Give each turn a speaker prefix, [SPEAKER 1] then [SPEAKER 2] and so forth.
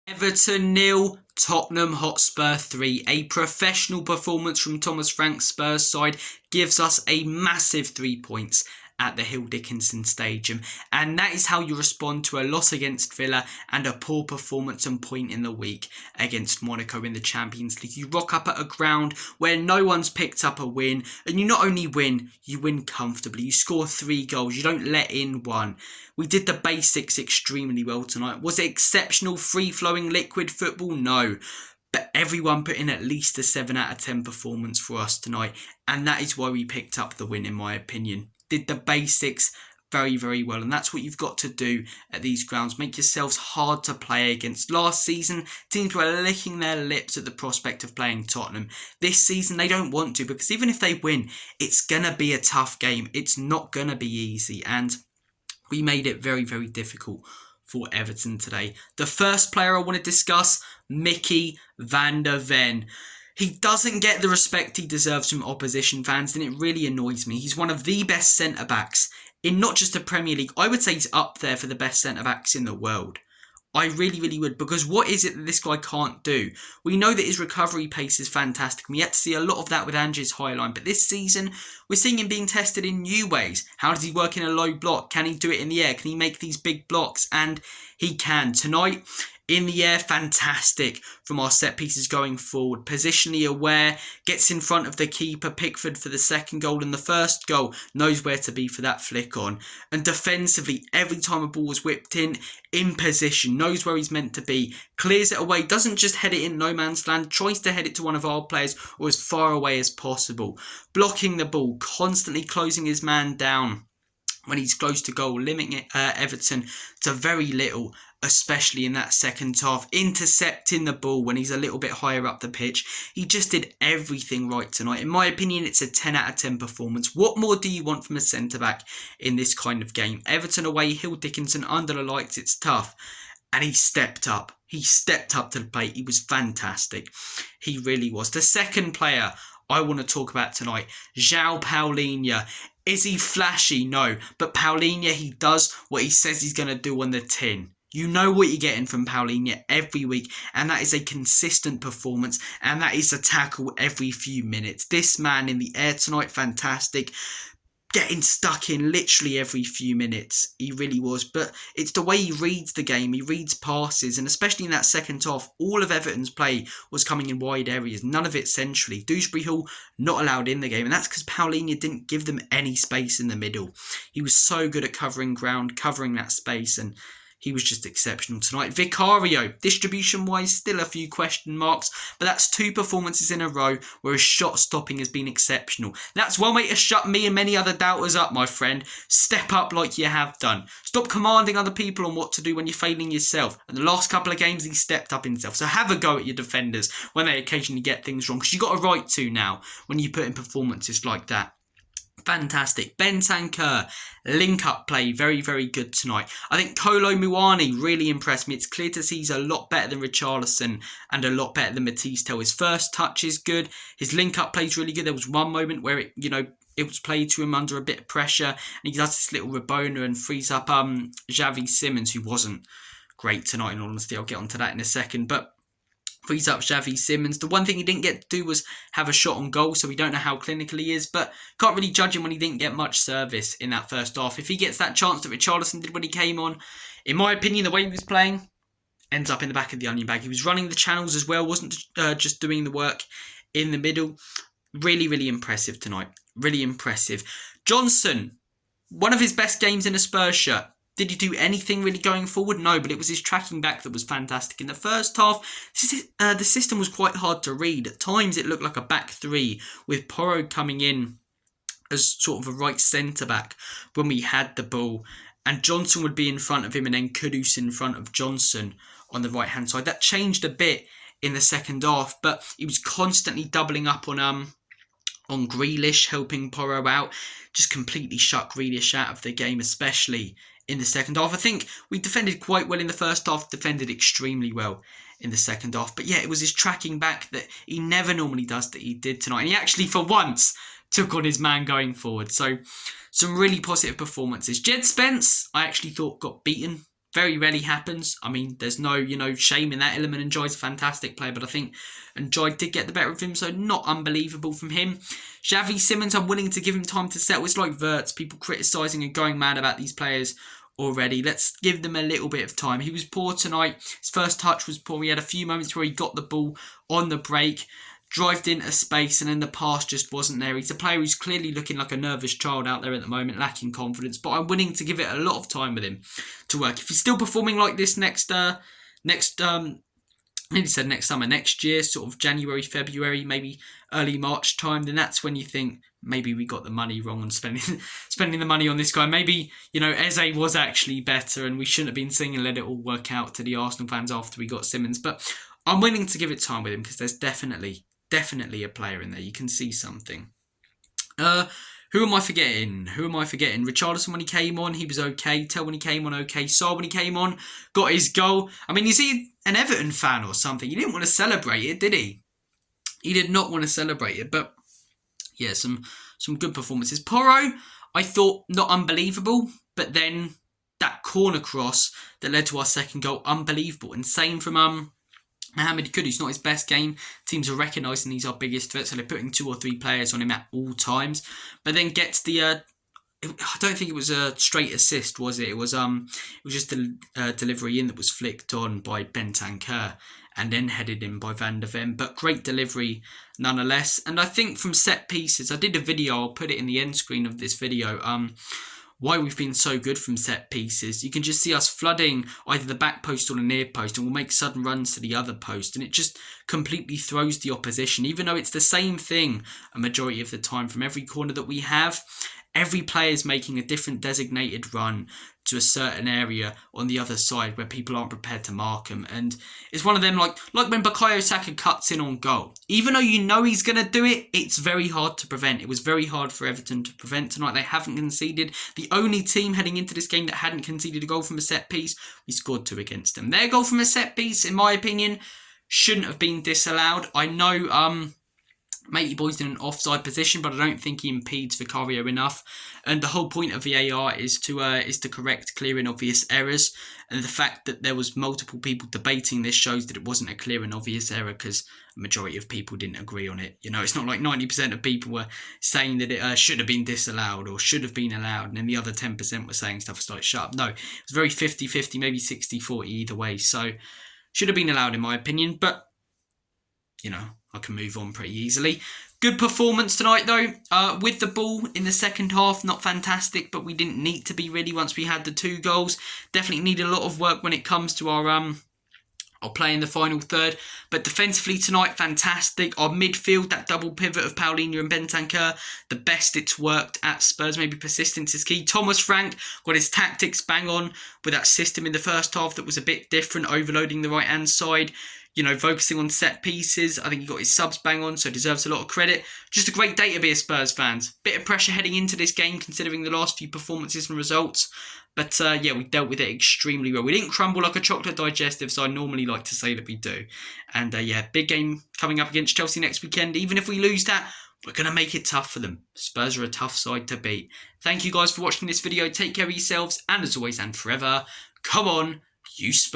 [SPEAKER 1] Everton 0, Tottenham Hotspur 3. A professional performance from Thomas Frank's Spurs side gives us a massive 3 points at the Hill Dickinson Stadium, and that is how you respond to a loss against Villa and a poor performance and point in the week against Monaco in the Champions League. You rock up at a ground where no one's picked up a win, and you not only win, you win comfortably. You score 3 goals, you don't let in one. We did the basics extremely well tonight. Was it exceptional, free-flowing, liquid football? No. But everyone put in at least a 7 out of 10 performance for us tonight, and that is why we picked up the win, in my opinion. Did the basics very, very well, and that's what you've got to do at these grounds. Make yourselves hard to play against. Last season, teams were licking their lips at the prospect of playing Tottenham. This season, they don't want to, because even if they win, it's going to be a tough game. It's not going to be easy, and we made it very, very difficult for Everton today. The first player I want to discuss, Mickey van der Ven. He doesn't get the respect he deserves from opposition fans, and it really annoys me. He's one of the best centre-backs in not just the Premier League. I would say he's up there for the best centre-backs in the world. I really, really would, because what is it that this guy can't do? We know that his recovery pace is fantastic. We had to see a lot of that with Ange's high line, but this season, we're seeing him being tested in new ways. How does he work in a low block? Can he do it in the air? Can he make these big blocks? And he can. Tonight, in the air, fantastic from our set pieces going forward. Positionally aware, gets in front of the keeper, Pickford for the second goal, and the first goal knows where to be for that flick on. And defensively, every time a ball was whipped in position, knows where he's meant to be, clears it away, doesn't just head it in no man's land, tries to head it to one of our players or as far away as possible. Blocking the ball, constantly closing his man down when he's close to goal, limiting Everton to very little, especially in that second half. Intercepting the ball when he's a little bit higher up the pitch. He just did everything right tonight. In my opinion, it's a 10 out of 10 performance. What more do you want from a centre-back in this kind of game? Everton away, Hill Dickinson under the lights, it's tough. And he stepped up. He stepped up to the plate. He was fantastic. He really was. The second player I want to talk about tonight, João Paulinho. Is he flashy? No. But Paulinho, he does what he says he's going to do on the tin. You know what you're getting from Paulinho every week, and that is a consistent performance, and that is a tackle every few minutes. This man in the air tonight, fantastic. Getting stuck in literally every few minutes. He really was. But it's the way he reads the game. He reads passes. And especially in that second half, all of Everton's play was coming in wide areas. None of it centrally. Dewsbury Hall not allowed in the game. And that's because Paulinho didn't give them any space in the middle. He was so good at covering ground, covering that space. And he was just exceptional tonight. Vicario, distribution-wise, still a few question marks, but that's 2 performances in a row where his shot stopping has been exceptional. That's one way to shut me and many other doubters up, my friend. Step up like you have done. Stop commanding other people on what to do when you're failing yourself. And the last couple of games, he stepped up himself. So have a go at your defenders when they occasionally get things wrong, because you've got a right to now when you put in performances like that. Fantastic. Bentancur, link-up play, very, very good tonight. I think Kolo Muani really impressed me. It's clear to see he's a lot better than Richarlison and a lot better than Matisse. His first touch is good. His link-up play is really good. There was one moment where it was played to him under a bit of pressure, and he does this little Rabona and frees up Xavi Simons, who wasn't great tonight, in all honesty. I'll get onto that in a second, but frees up Xavi Simons. The one thing he didn't get to do was have a shot on goal, so we don't know how clinical he is, but can't really judge him when he didn't get much service in that first half. If he gets that chance that Richarlison did when he came on, in my opinion, the way he was playing ends up in the back of the onion bag. He was running the channels as well, wasn't just doing the work in the middle. Really, really impressive tonight. Really impressive. Johnson, one of his best games in a Spurs shirt. Did he do anything really going forward? No, but it was his tracking back that was fantastic. In the first half, the system was quite hard to read. At times, it looked like a back 3 with Porro coming in as sort of a right centre-back when we had the ball. And Johnson would be in front of him and then Kudus in front of Johnson on the right-hand side. That changed a bit in the second half, but he was constantly doubling up on Grealish, helping Porro out. Just completely shut Grealish out of the game, especially in the second half. I think we defended quite well in the first half, defended extremely well in the second half. But yeah, it was his tracking back that he never normally does that he did tonight. And he actually, for once, took on his man going forward. So some really positive performances. Jed Spence, I actually thought got beaten very rarely happens. I mean, there's no, shame in that element. Njai's a fantastic player, but I think Njai did get the better of him, so not unbelievable from him. Xavi Simons, I'm willing to give him time to settle. It's like Wirtz, people criticising and going mad about these players already. Let's give them a little bit of time. He was poor tonight. His first touch was poor. He had a few moments where he got the ball on the break, drived into space, and then the pass just wasn't there. He's a player who's clearly looking like a nervous child out there at the moment, lacking confidence, but I'm willing to give it a lot of time with him to work. If he's still performing like this next summer, next year, sort of January, February, maybe early March time, then that's when you think maybe we got the money wrong on spending the money on this guy. Maybe, Eze was actually better and we shouldn't have been singing Let It All Work Out to the Arsenal fans after we got Simons. But I'm willing to give it time with him because there's definitely a player in there. You can see something. Who am I forgetting? Richarlison, when he came on, he was okay. Tell when he came on, okay. Sarr, when he came on, got his goal. I mean, is he an Everton fan or something? He didn't want to celebrate it, did he? He did not want to celebrate it. But yeah, some good performances. Porro, I thought not unbelievable, but then that corner cross that led to our second goal, unbelievable. And same from Mohamed Kudus, not his best game. Teams are recognising he's our biggest threat, so they're putting 2 or 3 players on him at all times. But then gets the, I don't think it was a straight assist, was it? It was just the delivery in that was flicked on by Bentancur and then headed in by Van der Ven. But great delivery nonetheless. And I think from set pieces, I did a video, I'll put it in the end screen of this video, why we've been so good from set pieces. You can just see us flooding either the back post or the near post, and we'll make sudden runs to the other post, and it just completely throws the opposition, even though it's the same thing a majority of the time from every corner that we have. Every player is making a different designated run to a certain area on the other side where people aren't prepared to mark him. And it's one of them, like when Bukayo Saka cuts in on goal. Even though you know he's going to do it, it's very hard to prevent. It was very hard for Everton to prevent tonight. They haven't conceded. The only team heading into this game that hadn't conceded a goal from a set piece, we scored 2 against them. Their goal from a set piece, in my opinion, shouldn't have been disallowed. I know Matey Boy's in an offside position, but I don't think he impedes Vicario enough. And the whole point of VAR is to correct clear and obvious errors. And the fact that there was multiple people debating this shows that it wasn't a clear and obvious error because a majority of people didn't agree on it. It's not like 90% of people were saying that it should have been disallowed or should have been allowed, and then the other 10% were saying stuff like shut up. No, it was very 50-50, maybe 60-40 either way. So should have been allowed in my opinion, but I can move on pretty easily. Good performance tonight though. With the ball in the second half, not fantastic, but we didn't need to be really once we had the 2 goals. Definitely need a lot of work when it comes to our play in the final third. But defensively tonight, fantastic. Our midfield, that double pivot of Paulinho and Bentancur, the best it's worked at Spurs. Maybe persistence is key. Thomas Frank got his tactics bang on with that system in the first half that was a bit different, overloading the right-hand side. Focusing on set pieces. I think he got his subs bang on, so deserves a lot of credit. Just a great day to be a Spurs fans. Bit of pressure heading into this game, considering the last few performances and results. But yeah, we dealt with it extremely well. We didn't crumble like a chocolate digestive, so I normally like to say that we do. And yeah, big game coming up against Chelsea next weekend. Even if we lose that, we're going to make it tough for them. Spurs are a tough side to beat. Thank you guys for watching this video. Take care of yourselves, and as always and forever, come on, you Spurs.